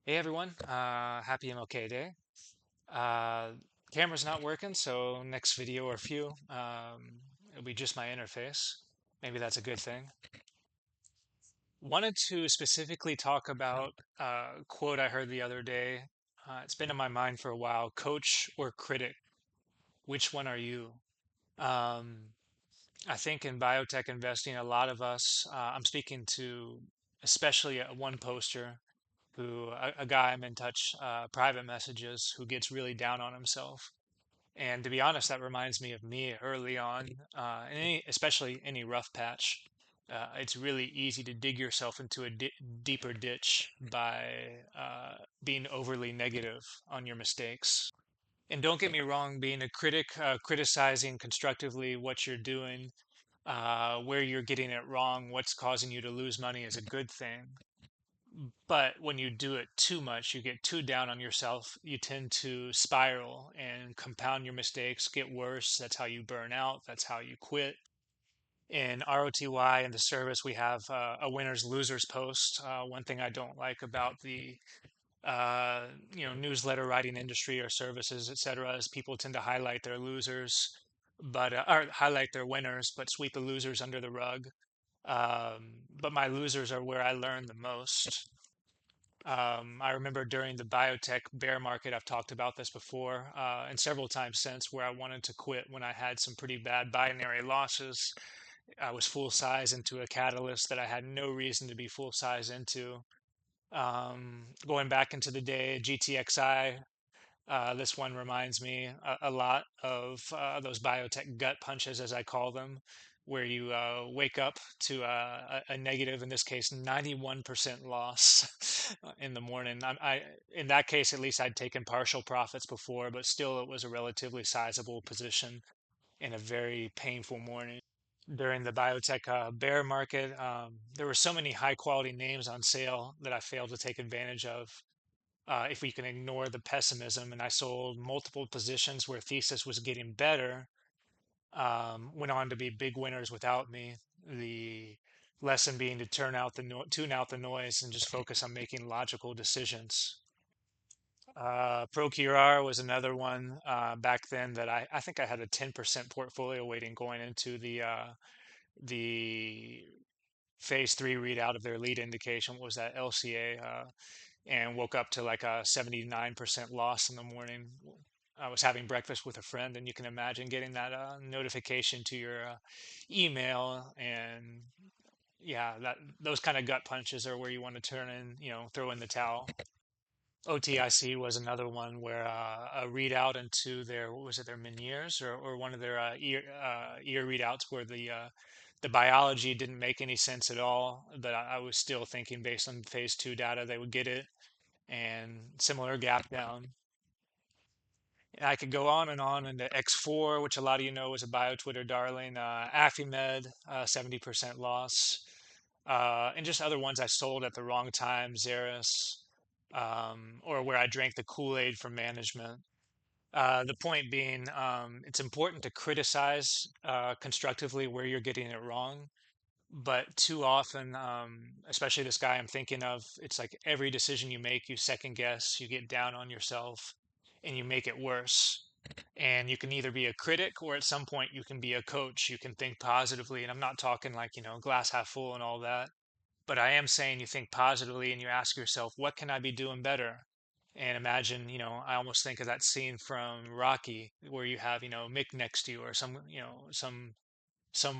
Hey everyone, happy MLK Day. Uh, Camera's not working, so next video or few, it'll be just my interface. Maybe that's a good thing. Wanted to specifically talk about a quote I heard the other day. It's been in my mind for a while. Coach or critic? Which one are you? Um, I think in biotech investing, a lot of us, I'm speaking to especially one poster a guy I'm in touch private messages who gets really down on himself. And to be honest, that reminds me of me early on, especially any rough patch. It's really easy to dig yourself into a deeper ditch by being overly negative on your mistakes. And don't get me wrong, being a critic, criticizing constructively what you're doing, where you're getting it wrong, what's causing you to lose money is a good thing. But when you do it too much, you get too down on yourself, you tend to spiral and compound your mistakes, get worse. That's how you burn out. That's how you quit. In ROTY in the service, we have a winners losers post. One thing I don't like about the newsletter writing industry or services, etc., is people tend to highlight their losers, or highlight their winners, but sweep the losers under the rug. But my losers are where I learn the most. I remember during the biotech bear market, I've talked about this before, and several times since, where I wanted to quit when I had some pretty bad binary losses. I was full size into a catalyst that I had no reason to be full size into. Going back into the day, GTXI, this one reminds me a lot of those biotech gut punches, as I call them, where you wake up to a negative, in this case, 91% loss in the morning. In that case, at least I'd taken partial profits before, but still it was a relatively sizable position in a very painful morning. During the biotech bear market, there were so many high quality names on sale that I failed to take advantage of if we can ignore the pessimism. And I sold multiple positions where thesis was getting better, went on to be big winners without me. The lesson being to tune out the noise and just focus on making logical decisions. ProQR was another one back then that I think I had a 10% portfolio weighting going into the phase three readout of their lead indication. What was that, LCA? And woke up to like a 79% loss in the morning. I was having breakfast with a friend, and you can imagine getting that notification to your email. And yeah, those kind of gut punches are where you want to turn in, throw in the towel. OTIC was another one where a readout into their, what was it, their Meniere's or one of their ear readouts where the biology didn't make any sense at all, but I was still thinking based on phase two data they would get it, and similar gap down. And I could go on and on into X4, which a lot of you know is a bio Twitter darling, Affimed, 70% loss, and just other ones I sold at the wrong time, Xeris, or where I drank the Kool-Aid from management. The point being, it's important to criticize constructively where you're getting it wrong, but too often, especially this guy I'm thinking of, it's like every decision you make, you second guess, you get down on yourself, and you make it worse. And you can either be a critic or at some point you can be a coach. You can think positively. And I'm not talking like, glass half full and all that, but I am saying you think positively and you ask yourself, what can I be doing better? And imagine, I almost think of that scene from Rocky where you have, Mick next to you or some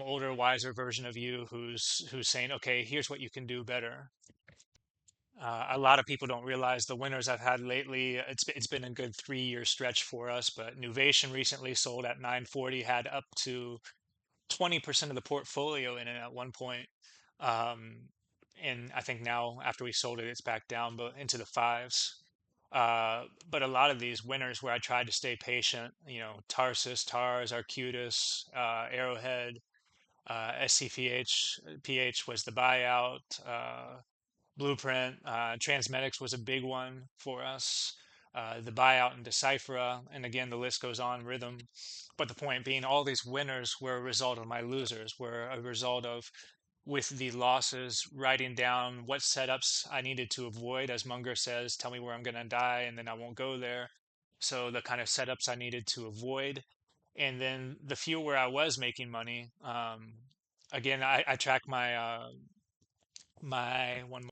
older, wiser version of you who's saying, okay, here's what you can do better. A lot of people don't realize the winners I've had lately. It's been a good 3 year stretch for us, but Nuvation recently sold at 940, had up to 20% of the portfolio in it at one point. Um, and I think now after we sold it, it's back down but into the fives. But a lot of these winners where I tried to stay patient, Tarsus, TARS, Arcutus, Arrowhead, SCPH PH was the buyout. Blueprint, Transmedics was a big one for us. The buyout in Decipher, and again, the list goes on, Rhythm. But the point being, all these winners were a result of my losers, were a result of with the losses, writing down what setups I needed to avoid. As Munger says, tell me where I'm going to die and then I won't go there. So the kind of setups I needed to avoid. And then the few where I was making money, again, I track my one.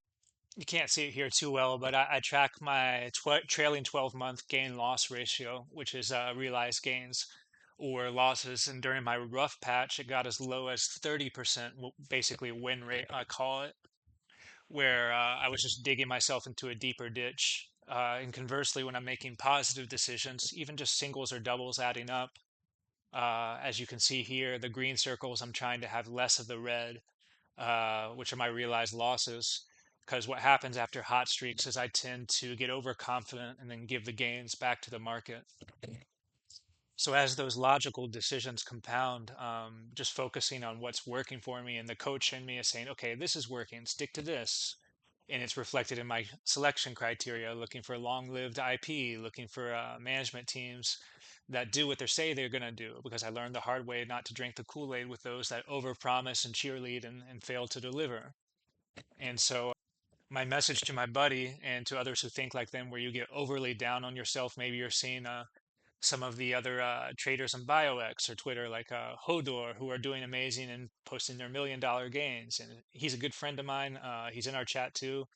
You can't see it here too well, but I track my trailing 12-month gain loss ratio, which is realized gains or losses. And during my rough patch, it got as low as 30%, basically win rate, I call it, where I was just digging myself into a deeper ditch. And conversely, when I'm making positive decisions, even just singles or doubles adding up, as you can see here, the green circles, I'm trying to have less of the red, which are my realized losses. Because what happens after hot streaks is I tend to get overconfident and then give the gains back to the market. So as those logical decisions compound, just focusing on what's working for me, and the coach in me is saying, okay, this is working, stick to this. And it's reflected in my selection criteria, looking for long-lived IP, looking for management teams that do what they say they're going to do, because I learned the hard way not to drink the Kool-Aid with those that overpromise and cheerlead and fail to deliver. And so my message to my buddy and to others who think like them, where you get overly down on yourself, maybe you're seeing some of the other traders on BioX or Twitter, like Hodor, who are doing amazing and posting their $1 million gains. And he's a good friend of mine. He's in our chat too,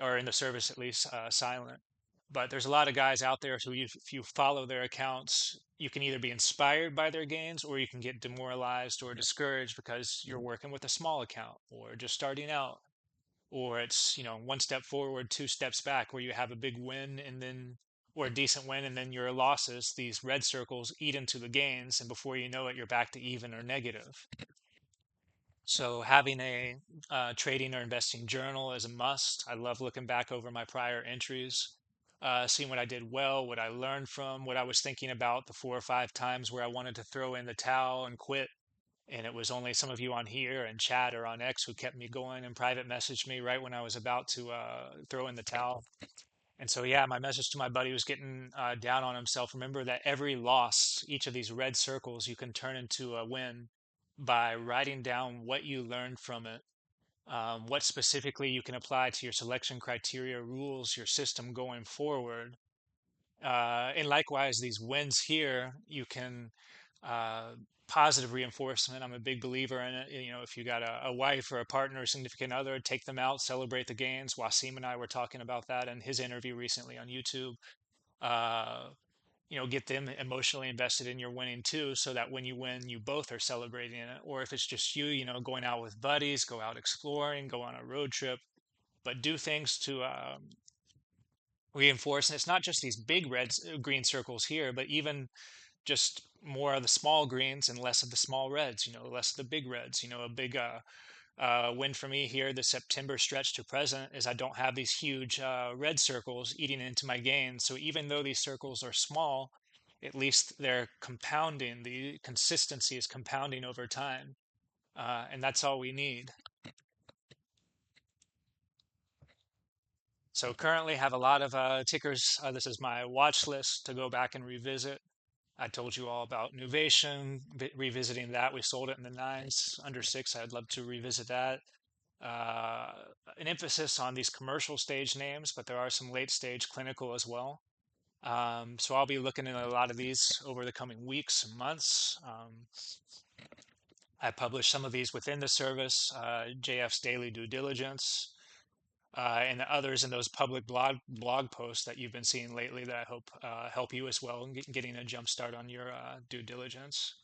or in the service at least, silent. But there's a lot of guys out there who, if you follow their accounts, you can either be inspired by their gains or you can get demoralized or discouraged because you're working with a small account or just starting out, or it's one step forward, two steps back, where you have a big win and then or a decent win and then your losses, these red circles, eat into the gains, and before you know it you're back to even or negative. So having a trading or investing journal is a must. I love looking back over my prior entries, seeing what I did well, what I learned from, what I was thinking about the 4 or 5 times where I wanted to throw in the towel and quit, and it was only some of you on here and chat or on X who kept me going and private messaged me right when I was about to throw in the towel. And so, yeah, my message to my buddy who's getting down on himself: remember that every loss, each of these red circles, you can turn into a win by writing down what you learned from it, what specifically you can apply to your selection criteria, rules, your system going forward. And likewise, these wins here, you can uh, positive reinforcement. I'm a big believer in it. If you got a wife or a partner or significant other, take them out, celebrate the gains. Wasim and I were talking about that in his interview recently on YouTube. Uh, get them emotionally invested in your winning too, so that when you win, you both are celebrating it. Or if it's just you, going out with buddies, go out exploring, go on a road trip, but do things to reinforce. And it's not just these big green circles here, but even just more of the small greens and less of the small reds, less of the big reds. A big win for me here, the September stretch to present, is I don't have these huge red circles eating into my gains. So even though these circles are small, at least they're compounding. The consistency is compounding over time. And that's all we need. So currently have a lot of tickers. This is my watch list to go back and revisit. I told you all about Nuvation, revisiting that. We sold it in the nines, under six. I'd love to revisit that. Uh, an emphasis on these commercial stage names, but there are some late stage clinical as well. So I'll be looking at a lot of these over the coming weeks and months. I publish some of these within the service, JF's Daily Due Diligence, and the others in those public blog posts that you've been seeing lately that I hope help you as well in getting a jump start on your due diligence.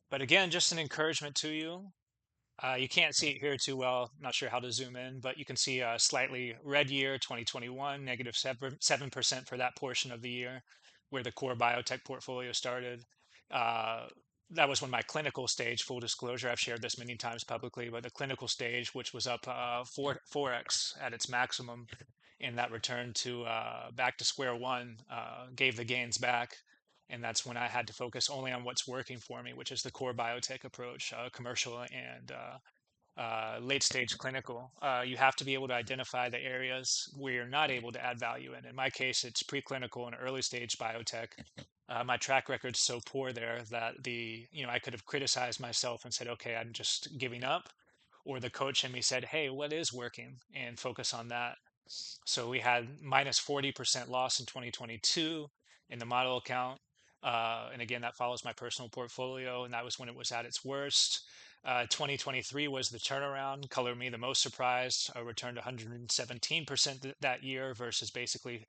But again, just an encouragement to you. You can't see it here too well. Not sure how to zoom in, but you can see a slightly red year, 2021, negative 7% for that portion of the year where the core biotech portfolio started. Uh, that was when my clinical stage, full disclosure, I've shared this many times publicly, but the clinical stage, which was up 4x at its maximum, and that return to back to square one, gave the gains back. And that's when I had to focus only on what's working for me, which is the core biotech approach, commercial and late stage clinical. You have to be able to identify the areas where you're not able to add value in. In my case, it's preclinical and early stage biotech. My track record's so poor there that I could have criticized myself and said, okay, I'm just giving up, or the coach in me said, hey, what is working, and focus on that. So we had minus 40% loss in 2022 in the model account. And again, that follows my personal portfolio, and that was when it was at its worst. 2023 was the turnaround. Color me the most surprised. I returned 117% that year versus basically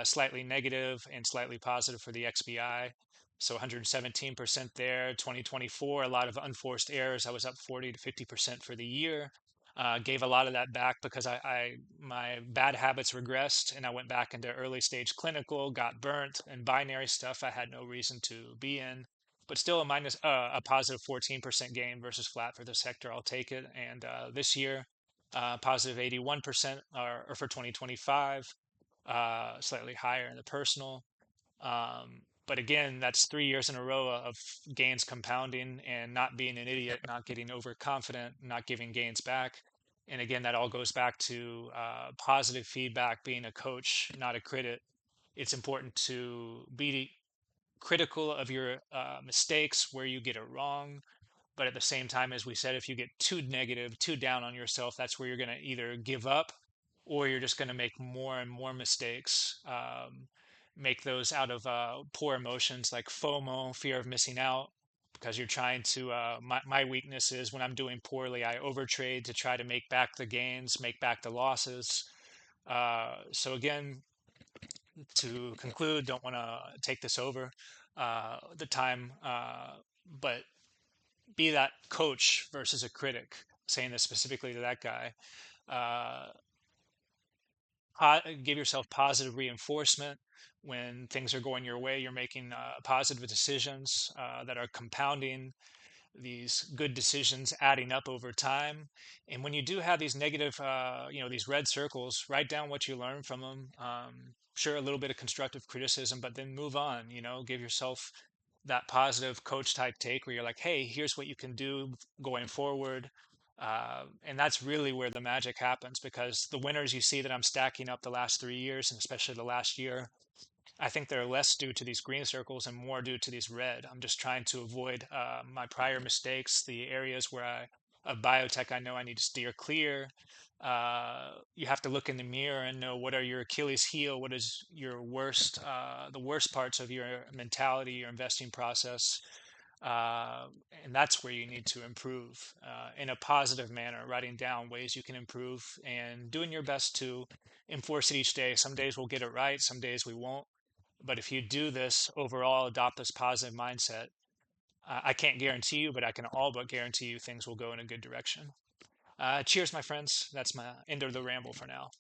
slightly negative and slightly positive for the XBI. So 117% there. 2024, a lot of unforced errors. I was up 40 to 50% for the year. Gave a lot of that back because my bad habits regressed and I went back into early stage clinical, got burnt, and binary stuff I had no reason to be in. But still a positive 14% gain versus flat for the sector. I'll take it. And this year, positive 81% or for 2025, slightly higher in the personal. But again, that's 3 years in a row of gains compounding and not being an idiot, not getting overconfident, not giving gains back. And again, that all goes back to positive feedback, being a coach, not a critic. It's important to be critical of your mistakes where you get it wrong, but at the same time, as we said, if you get too negative, too down on yourself, that's where you're going to either give up or you're just going to make more and more mistakes. Make those out of poor emotions like FOMO, fear of missing out, because you're trying to. My weakness is when I'm doing poorly, I overtrade to try to make back the gains, make back the losses. So again, to conclude, don't want to take this over the time, but be that coach versus a critic, saying this specifically to that guy. Uh, Give yourself positive reinforcement when things are going your way. You're making positive decisions that are compounding these good decisions adding up over time. And when you do have these negative, these red circles, write down what you learned from them. Sure, a little bit of constructive criticism, but then move on. Give yourself that positive coach type take where you're like, hey, here's what you can do going forward. And that's really where the magic happens, because the winners you see that I'm stacking up the last 3 years, and especially the last year, I think they're less due to these green circles and more due to these red. I'm just trying to avoid my prior mistakes, the areas where of biotech I know I need to steer clear. You have to look in the mirror and know what are your Achilles heel, what is your the worst parts of your mentality, your investing process, uh, and that's where you need to improve in a positive manner, writing down ways you can improve and doing your best to enforce it each day. Some days we'll get it right, some days we won't. But if you do this overall, adopt this positive mindset, I can't guarantee you, but I can all but guarantee you things will go in a good direction. Cheers, my friends. That's my end of the ramble for now.